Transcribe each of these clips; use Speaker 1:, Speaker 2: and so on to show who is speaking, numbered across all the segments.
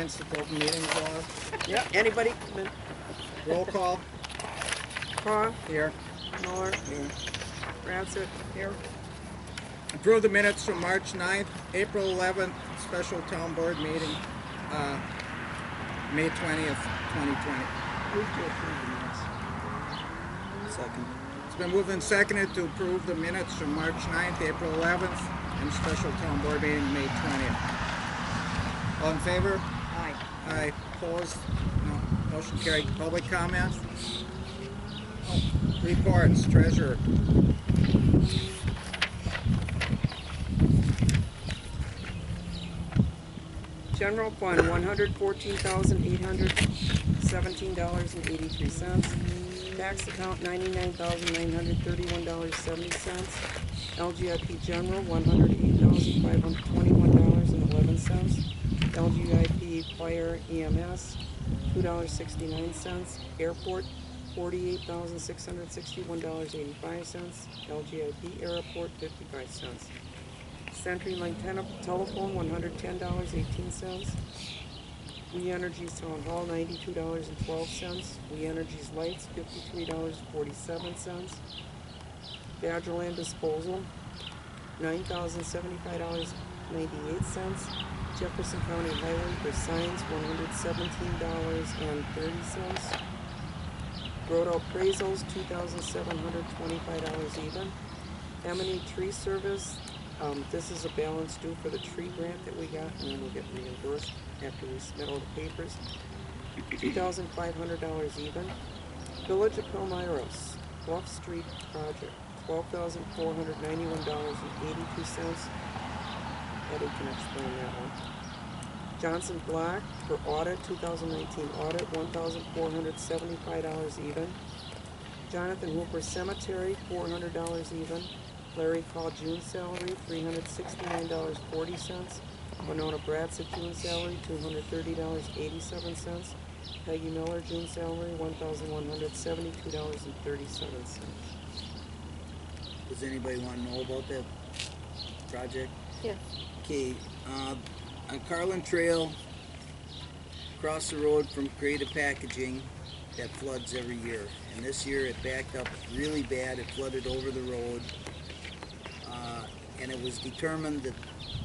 Speaker 1: against the open meetings law.
Speaker 2: Yeah, anybody?
Speaker 1: Roll call.
Speaker 2: Paul,
Speaker 1: Here.
Speaker 2: Muller, Rancid,
Speaker 1: Here. Approve the minutes from March 9th, April 11th, special town board meeting, May 20th, 2020.
Speaker 2: move to approve the minutes.
Speaker 1: Second. It's been moved and seconded to approve the minutes from March 9th, April 11th, and special town board meeting, May 20th. All in favor?
Speaker 2: Aye.
Speaker 1: Aye. Opposed? No. Motion carried. Public comment? Reports. Treasurer.
Speaker 2: General fund, $114,817.83. Tax account, $99,931.70. LGIP general, $108,521.11. LGIP fire EMS, $2.69. Airport, $48,661.85. LGIP airport, 55 cents. CenturyLink telephone, $110.18. We Energies Town Hall, $92.12. We Energies Lights, $53.47. Badgerland Disposal, $9,075.98. Jefferson County Highway for signs, $117.30. Road appraisals, $2,725 even. M&E Tree Service, this is a balance due for the tree grant that we got, and then we'll get reimbursed after we submit all the papers. $2,500 even. Village of Palmyros, Bluff Street Project, $12,491.82. Eddie can explain that one. Johnson Black for audit, 2019 audit, $1,475 even. Jonathan Hooper Cemetery, $400 even. Larry Call June salary, $369.40. Winona Bradford June salary, $230.87. Peggy Miller June salary, $1,172.37.
Speaker 3: Does anybody want to know about that project?
Speaker 4: Yes.
Speaker 3: Okay, on Carlin Trail, across the road from Creative Packaging, that floods every year. And this year it backed up really bad. It flooded over the road. And it was determined that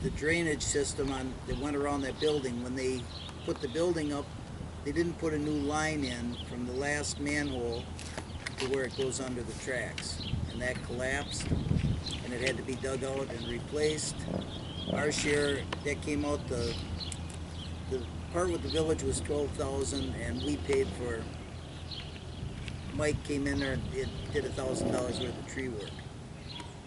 Speaker 3: the drainage system that went around that building, when they put the building up, they didn't put a new line in from the last manhole to where it goes under the tracks. And that collapsed, and it had to be dug out and replaced. Our share, that came out, the part with the village was $12,000, and we paid for, Mike came in there and did $1,000 worth of tree work.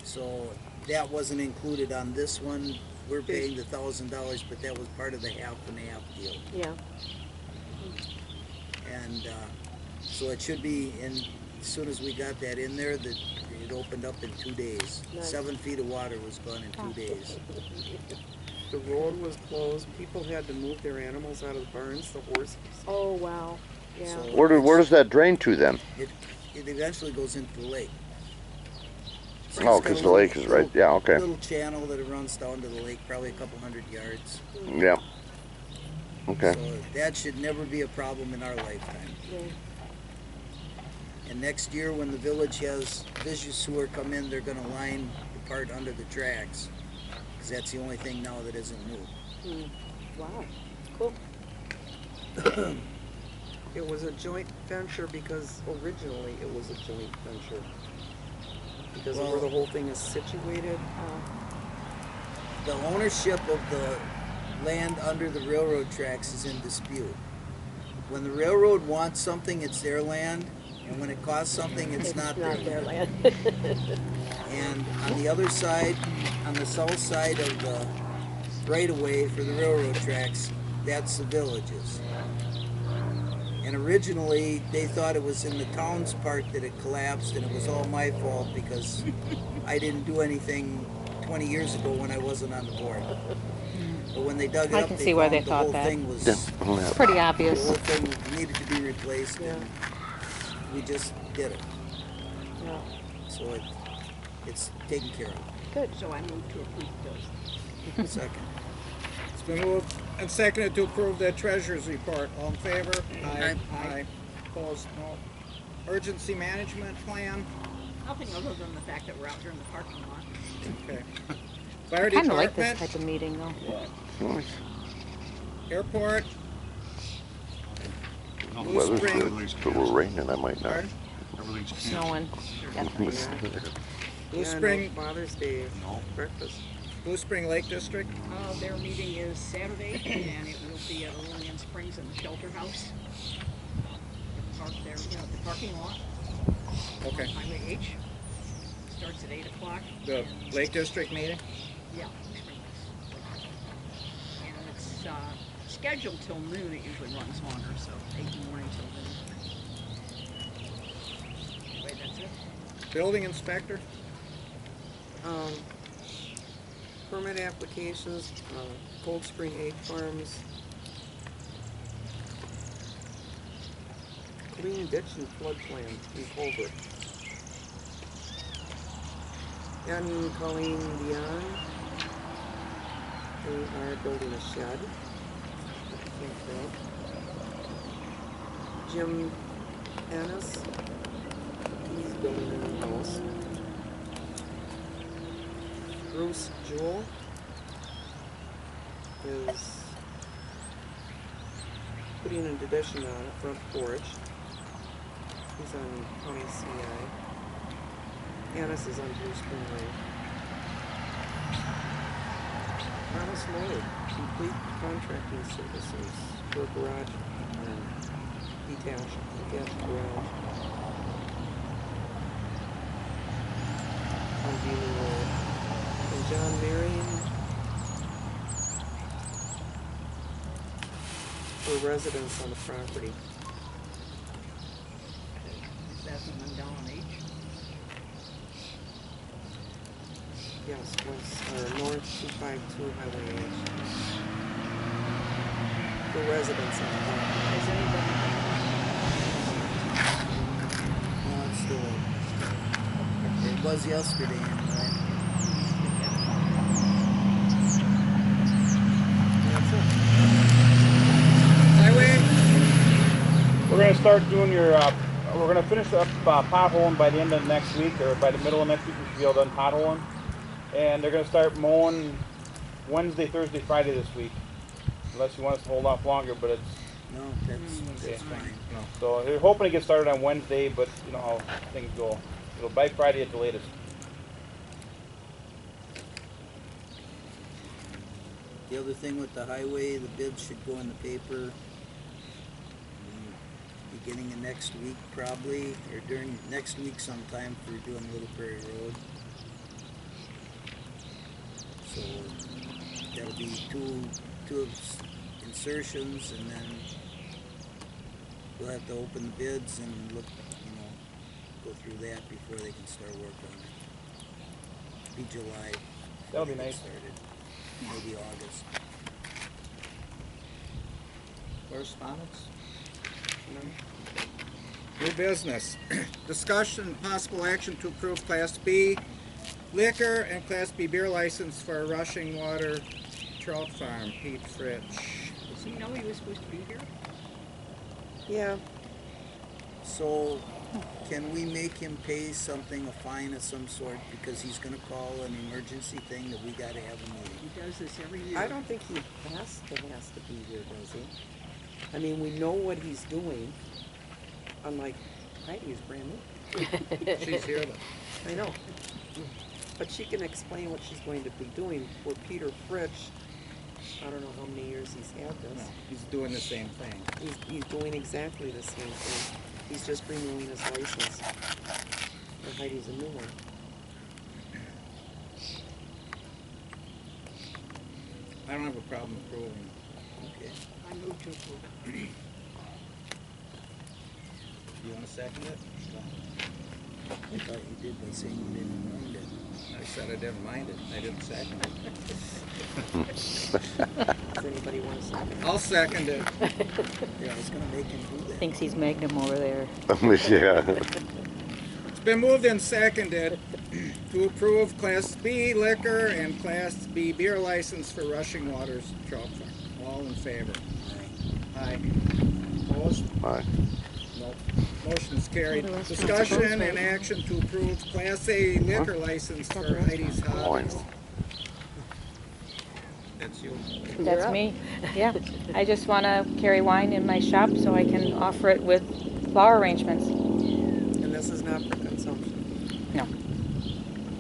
Speaker 3: So that wasn't included on this one. We're paying the $1,000, but that was part of the half and half deal.
Speaker 4: Yeah.
Speaker 3: And so it should be in, as soon as we got that in there, that it opened up in 2 days.
Speaker 4: Nice.
Speaker 3: 7 feet of water was gone in 2 days.
Speaker 2: The road was closed. People had to move their animals out of the barns, the horses.
Speaker 4: Oh, wow. Yeah.
Speaker 3: So
Speaker 5: Where does that drain to then?
Speaker 3: it eventually goes into the lake. So
Speaker 5: Oh,
Speaker 3: it's got
Speaker 5: because
Speaker 3: a
Speaker 5: the lake is right. Yeah, okay.
Speaker 3: Little channel that it runs down to the lake, probably a couple hundred yards.
Speaker 5: Yeah. Okay.
Speaker 3: So that should never be a problem in our lifetime.
Speaker 4: Yeah.
Speaker 3: And next year, when the village has Vision Sewer come in, they're going to line the part under the tracks, because that's the only thing now that isn't new.
Speaker 4: Wow. Cool.
Speaker 2: It was a joint venture because originally it was a joint venture. Because of where the whole thing is situated.
Speaker 3: The ownership of the land under the railroad tracks is in dispute. When the railroad wants something, it's their land, and when it costs something, it's not their land. And on the other side, on the south side of the right-of-way for the railroad tracks, that's the village's. And originally, they thought it was in the town's part that it collapsed, and it was all my fault because I didn't do anything 20 years ago when I wasn't on the board. But when they dug it up,
Speaker 4: can
Speaker 3: they
Speaker 4: see why
Speaker 3: found
Speaker 4: they
Speaker 3: the
Speaker 4: thought
Speaker 3: whole
Speaker 4: that.
Speaker 3: thing was
Speaker 4: Pretty
Speaker 3: the
Speaker 4: obvious.
Speaker 3: whole thing needed to be replaced, and we just did it.
Speaker 4: Yeah.
Speaker 3: So it's taken care of.
Speaker 4: Good.
Speaker 2: So I moved to approve those.
Speaker 3: Second. It's
Speaker 1: been moved and seconded to approve the treasurer's report. All in favor?
Speaker 3: Aye.
Speaker 1: Aye. Opposed? No. Urgency management plan?
Speaker 6: Nothing other than the fact that we're out here in the parking lot.
Speaker 1: Okay. Fire
Speaker 7: Kind of like
Speaker 1: department?
Speaker 7: this type of meeting, though.
Speaker 5: Nice.
Speaker 1: Airport? Blue
Speaker 5: Weather's
Speaker 1: Spring?
Speaker 5: good. If it were raining, I might not.
Speaker 1: Pardon?
Speaker 7: Snowing. Definitely.
Speaker 1: Blue
Speaker 2: Yeah,
Speaker 1: Spring?
Speaker 2: no, Father's Day breakfast.
Speaker 1: Blue Spring Lake District?
Speaker 6: Their meeting is Saturday, and it will be at Lillian Springs in the shelter house. Park there, the parking lot.
Speaker 1: Okay.
Speaker 6: On Highway H. Starts at 8 o'clock.
Speaker 1: The Lake District meeting?
Speaker 6: Yeah, Spring Lakes. And it's scheduled till noon. It usually runs longer, so 8 in the morning till noon. Anyway, that's it.
Speaker 1: Building inspector?
Speaker 2: Permit applications, Cold Spring Egg Farms. Clean ditch and flood plan in Culver. Annie and Colleen Dion. They are building a shed. Jim Annis. He's building a new house. Bruce Jewell is putting an addition on a front porch. He's on County CI. Annis is on Blue Spring Lane. Thomas Lloyd, complete contracting services for garage and detached garage on Beaman Road. And John Marion for residents on the property.
Speaker 6: Is that the one down on H?
Speaker 2: Yes, was North 252 Highway H. For residents on the property.
Speaker 6: Has anybody?
Speaker 3: No, it's still, it was yesterday anyway.
Speaker 2: That's it.
Speaker 1: Highway?
Speaker 8: We're going to start doing your, we're going to finish up potholing by the end of next week, or by the middle of next week we should be all done potholing. And they're going to start mowing Wednesday, Thursday, Friday this week. Unless you want us to hold off longer, but it's,
Speaker 3: No, that's fine.
Speaker 8: so they're hoping to get started on Wednesday, but you know how things go. It'll by Friday at the latest.
Speaker 3: The other thing with the highway, the bids should go in the paper beginning of next week probably, or during next week sometime for doing Little Prairie Road. So that'll be two insertions, and then we'll have to open the bids and look, go through that before they can start work on it. Be July.
Speaker 8: That'll be
Speaker 3: before they
Speaker 8: nice.
Speaker 3: get started. Maybe August.
Speaker 1: Correspondence? New business. Discussion and possible action to approve Class B liquor and Class B beer license for Rushing Water Trout Farm, Pete Fritsch.
Speaker 6: Does he know he was supposed to be here?
Speaker 2: Yeah,
Speaker 3: So, can we make him pay something, a fine of some sort, because he's gonna call an emergency thing that we gotta have a meeting?
Speaker 6: He does this every year.
Speaker 2: I don't think he has to be here, does he? I mean, we know what he's doing. Unlike Heidi's brand new.
Speaker 1: She's here though.
Speaker 2: I know. But she can explain what she's going to be doing. For Peter Fritsch, I don't know how many years he's had
Speaker 1: No,
Speaker 2: this.
Speaker 1: he's doing the same thing.
Speaker 2: He's doing exactly the same thing. He's just renewing his license. And Heidi's a new one.
Speaker 1: I don't have a problem approving.
Speaker 3: Okay.
Speaker 6: I move to approve it.
Speaker 1: You wanna second it?
Speaker 3: I thought you did by saying you didn't mind it.
Speaker 1: I said I didn't mind it. I didn't second it.
Speaker 2: Does anybody want to second?
Speaker 1: I'll second it.
Speaker 3: Yeah, I was gonna make him do that.
Speaker 7: Thinks he's Magnum over there.
Speaker 5: Yeah.
Speaker 1: been moved and seconded to approve Class B liquor and Class B beer license for Rushing Waters Trout Farm. All in favor? Aye. Opposed?
Speaker 5: Aye.
Speaker 1: Nope. Motion is carried.
Speaker 7: Well, the restaurant's
Speaker 1: Discussion
Speaker 7: closed
Speaker 1: and
Speaker 7: right now.
Speaker 1: action to approve Class A liquor license
Speaker 7: Got
Speaker 1: for
Speaker 7: the
Speaker 1: Heidi's
Speaker 7: restaurant.
Speaker 5: Oh, I
Speaker 1: Hobbies.
Speaker 5: know.
Speaker 1: That's you.
Speaker 9: That's me, yeah. I just want to carry wine in my shop so I can offer it with flower arrangements.
Speaker 2: And this is not for consumption.
Speaker 9: No.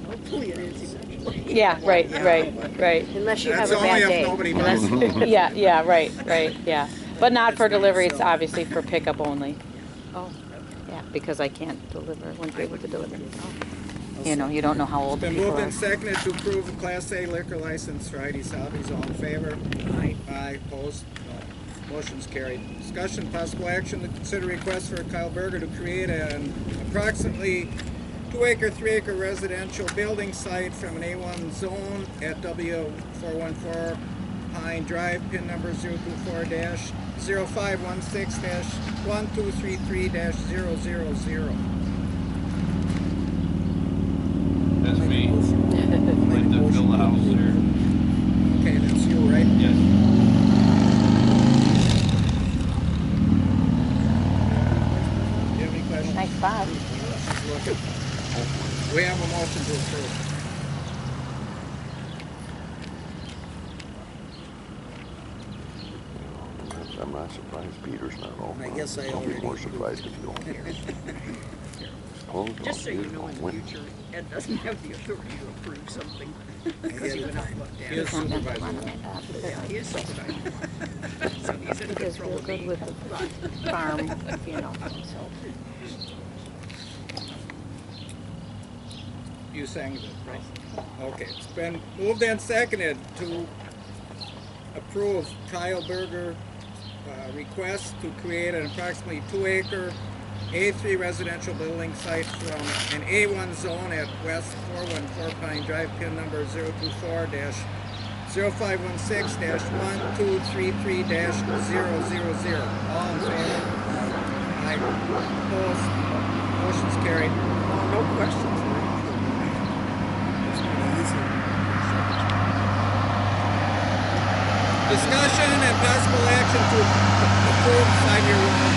Speaker 6: Hopefully it is eventually.
Speaker 9: Yeah, right, right, right.
Speaker 4: Unless you
Speaker 1: That's
Speaker 4: have a
Speaker 1: only
Speaker 4: bad
Speaker 1: if
Speaker 4: day.
Speaker 1: nobody buys it.
Speaker 9: Unless- Yeah, yeah, right, right, yeah. But not for
Speaker 3: That's not
Speaker 9: delivery, it's
Speaker 3: yourself.
Speaker 9: obviously for pickup only.
Speaker 6: Oh,
Speaker 9: Yeah, because I can't deliver, wouldn't be able to deliver. You know, you don't know how old the
Speaker 1: Been
Speaker 9: people
Speaker 1: moved
Speaker 9: are.
Speaker 1: and seconded to approve the Class A liquor license for Heidi's Hobbies. All in favor?
Speaker 6: Aye.
Speaker 1: Aye. Opposed? No. Motion's carried. Discussion, possible action to consider request for Kyle Berger to create an approximately 2-acre, 3-acre residential building site from an A1 zone at W414 Pine Drive, pin number 024-0516-1233-000.
Speaker 10: That's me.
Speaker 3: Make
Speaker 10: Like
Speaker 3: a
Speaker 10: to
Speaker 3: motion
Speaker 10: fill the
Speaker 3: to
Speaker 10: house
Speaker 3: approve.
Speaker 10: there.
Speaker 1: Okay, that's you, right?
Speaker 10: Yes.
Speaker 1: Do you have any questions?
Speaker 9: Nice spot.
Speaker 1: She's looking. We have a motion to approve.
Speaker 5: I'm not surprised Peter's not home.
Speaker 3: I guess I
Speaker 5: I'll be
Speaker 3: already
Speaker 5: more
Speaker 3: approved.
Speaker 5: surprised if you don't hear. Closed
Speaker 6: just
Speaker 5: off,
Speaker 6: so you
Speaker 5: Peter's
Speaker 6: know,
Speaker 5: gonna
Speaker 6: in the
Speaker 5: win.
Speaker 6: future, Ed doesn't have the authority to approve something. Because he
Speaker 3: Ahead of
Speaker 6: went out and
Speaker 3: time.
Speaker 6: looked
Speaker 1: He
Speaker 6: at
Speaker 1: is
Speaker 6: it.
Speaker 1: supervisor.
Speaker 6: Yeah, he is supervisor. So he's in
Speaker 9: He does
Speaker 6: control
Speaker 9: real
Speaker 6: of
Speaker 9: good
Speaker 6: me.
Speaker 9: with the farm, you know, so.
Speaker 1: You sang it, right? Okay, it's been moved and seconded to approve Kyle Berger request to create an approximately 2-acre A3 residential building site from an A1 zone at West 414 Pine Drive, pin number 024-0516-1233-000. All in favor? Aye. Opposed? Motion's carried.
Speaker 2: No questions.
Speaker 3: It's pretty easy.
Speaker 1: Discussion and possible action to approve 5-year road plan.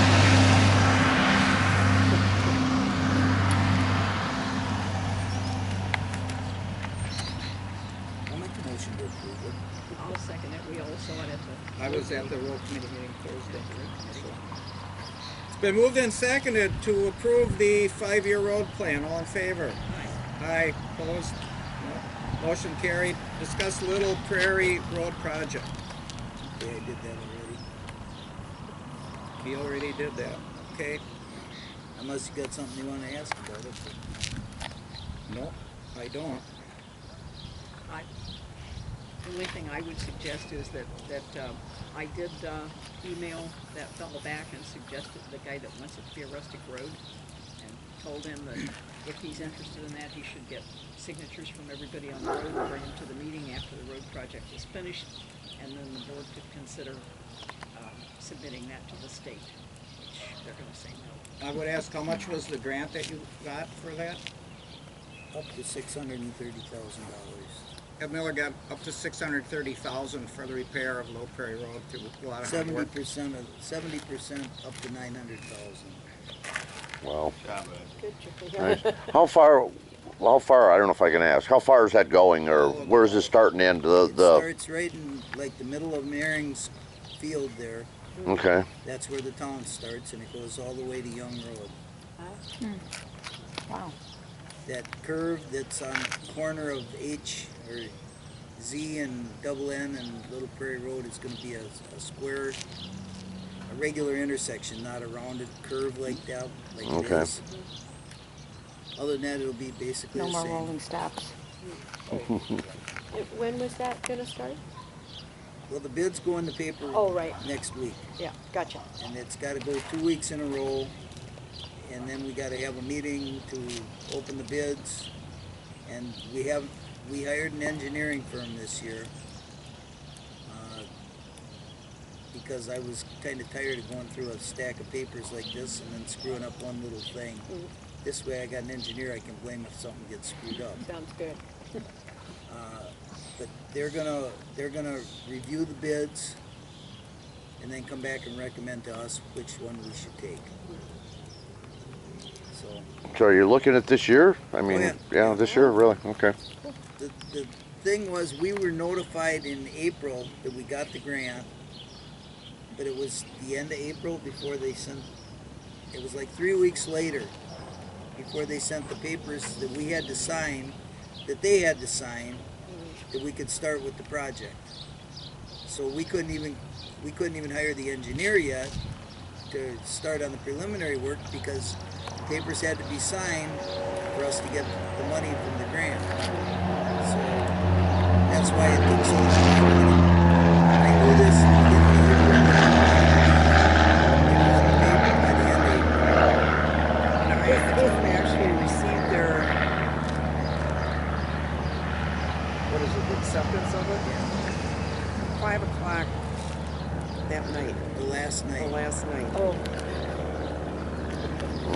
Speaker 3: I'll make a motion to approve it.
Speaker 6: I'll second it. We all saw it at the.
Speaker 1: I was at the road committee meeting Thursday. So. It's been moved and seconded to approve the 5-year road plan. All in favor? Aye. Opposed? No. Motion carried. Discuss Little Prairie Road project.
Speaker 3: Okay, I did that already.
Speaker 1: He already did that. Okay.
Speaker 3: Unless you got something you want to ask about it.
Speaker 1: No, I don't.
Speaker 6: The only thing I would suggest is that I did email that fellow back and suggested the guy that wants it to be a rustic road, and told him that if he's interested in that, he should get signatures from everybody on the road and bring them to the meeting after the road project is finished, and then the board could consider submitting that to the state, which they're gonna say no.
Speaker 1: I would ask, how much was the grant that you got for that?
Speaker 3: Up to $630,000.
Speaker 1: Ed Miller got up to $630,000 for the repair of Little Prairie Road through a lot of hard work.
Speaker 3: 70% up to 900,000.
Speaker 5: Wow.
Speaker 10: Job, Ed.
Speaker 4: Good job.
Speaker 5: Nice. How far, I don't know if I can ask, how far is that going, or where's it starting and
Speaker 3: It starts right in like the middle of Maring's field there.
Speaker 5: okay,
Speaker 3: That's where the town starts, and it goes all the way to Young Road.
Speaker 9: Wow.
Speaker 3: That curve that's on the corner of H or Z and double N and Little Prairie Road is going to be a square, a regular intersection, not a rounded curve like that, like it
Speaker 5: Okay.
Speaker 3: is. Other than that, it'll be basically
Speaker 9: No
Speaker 3: the
Speaker 9: more
Speaker 3: same.
Speaker 9: rolling stops.
Speaker 4: When was that gonna start?
Speaker 3: Well, the bids go in the paper
Speaker 4: Oh, right.
Speaker 3: next week,
Speaker 4: Yeah, gotcha.
Speaker 3: and it's got to go 2 weeks in a row, and then we got to have a meeting to open the bids, and we hired an engineering firm this year because I was kind of tired of going through a stack of papers like this and then screwing up one little thing. This way I got an engineer I can blame if something gets screwed up.
Speaker 4: Sounds good.
Speaker 3: But they're gonna review the bids and then come back and recommend to us which one we should take.
Speaker 5: So you're looking at this year? I mean,
Speaker 3: yeah.
Speaker 5: this year, really? Okay.
Speaker 3: The thing was, we were notified in April that we got the grant, but it was the end of April before they sent, it was like 3 weeks later before they sent the papers that we had to sign, that they had to sign, that we could start with the project. So we couldn't even hire the engineer yet to start on the preliminary work because the papers had to be signed for us to get the money from the grant. So that's why it took so long. I knew this in the beginning by the end of April.
Speaker 2: The team actually received their, what is it, the acceptance of it?
Speaker 3: Yeah.
Speaker 2: 5 o'clock that night.
Speaker 3: The last night.
Speaker 2: The last night.
Speaker 4: Oh,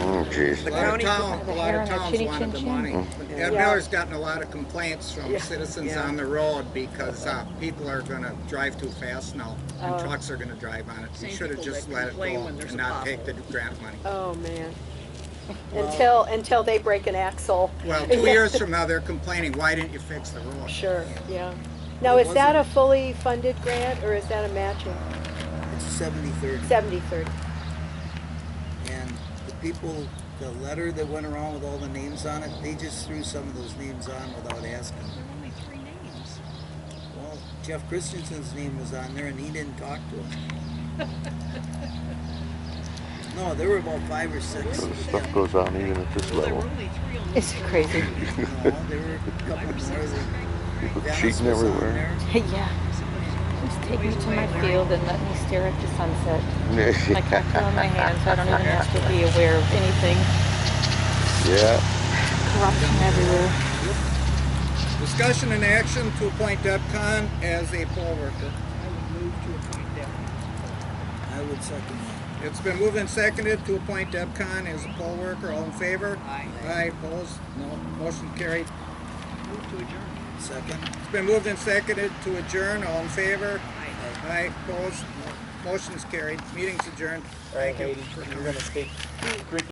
Speaker 5: Oh, jeez.
Speaker 2: The
Speaker 1: A lot
Speaker 2: county,
Speaker 1: of towns
Speaker 9: Chinny
Speaker 1: wanted the
Speaker 9: chin
Speaker 1: money.
Speaker 2: Yeah.
Speaker 1: Ed Miller's gotten a lot of complaints from
Speaker 4: Yeah.
Speaker 1: citizens
Speaker 2: Yeah.
Speaker 1: on the road because people are gonna drive too fast now and
Speaker 4: Oh.
Speaker 1: trucks are gonna drive on it. We
Speaker 6: Same
Speaker 1: should have
Speaker 6: people
Speaker 1: just
Speaker 6: that
Speaker 1: let it
Speaker 6: complain
Speaker 1: go
Speaker 6: when there's
Speaker 1: and
Speaker 6: a
Speaker 1: not take the
Speaker 6: pothole.
Speaker 1: grant money.
Speaker 4: oh, man.
Speaker 3: Well-
Speaker 4: Until they break an axle.
Speaker 1: Well, 2 years from now, they're complaining, why didn't you fix the road?
Speaker 4: Sure, yeah. Now,
Speaker 3: It
Speaker 4: is that a
Speaker 3: wasn't-
Speaker 4: fully funded grant or is that a matching?
Speaker 3: It's 70/30.
Speaker 4: 70/30.
Speaker 3: And the people, the letter that went around with all the names on it, they just threw some of those names on without asking.
Speaker 6: There are only 3 names.
Speaker 3: Well, Jeff Christensen's name was on there and he didn't talk to him. No, there were about 5 or 6.
Speaker 5: So stuff goes on even at this
Speaker 6: Well, there were
Speaker 5: level.
Speaker 6: only 3 on
Speaker 9: Is
Speaker 6: this
Speaker 9: it
Speaker 6: one.
Speaker 9: crazy?
Speaker 3: No, there were a couple
Speaker 6: 5 or 6.
Speaker 3: more.
Speaker 5: People
Speaker 3: Dennis
Speaker 5: cheating
Speaker 3: was on
Speaker 5: everywhere.
Speaker 3: there.
Speaker 9: Yeah. Just take me to my field and let me stare at the sunset. My cocktail in my hand, so I don't even have to be aware of anything.
Speaker 5: Yeah.
Speaker 9: Corruption everywhere.
Speaker 1: Discussion and action to appoint Deb Khan as a poll worker.
Speaker 6: I would move to appoint Deb.
Speaker 3: I would second that.
Speaker 1: It's been moved and seconded to appoint Deb Khan as a poll worker. All in favor?
Speaker 6: Aye.
Speaker 1: Aye, opposed? No. Motion carried.
Speaker 6: Move to adjourn.
Speaker 3: Second?
Speaker 1: It's been moved and seconded to adjourn. All in favor?
Speaker 6: Aye.
Speaker 1: Aye, opposed? No. Motion's carried. Meeting's adjourned.
Speaker 8: All right,
Speaker 1: Thank you
Speaker 8: Heidi,
Speaker 1: for
Speaker 8: you're
Speaker 1: coming.
Speaker 8: gonna stay drinking.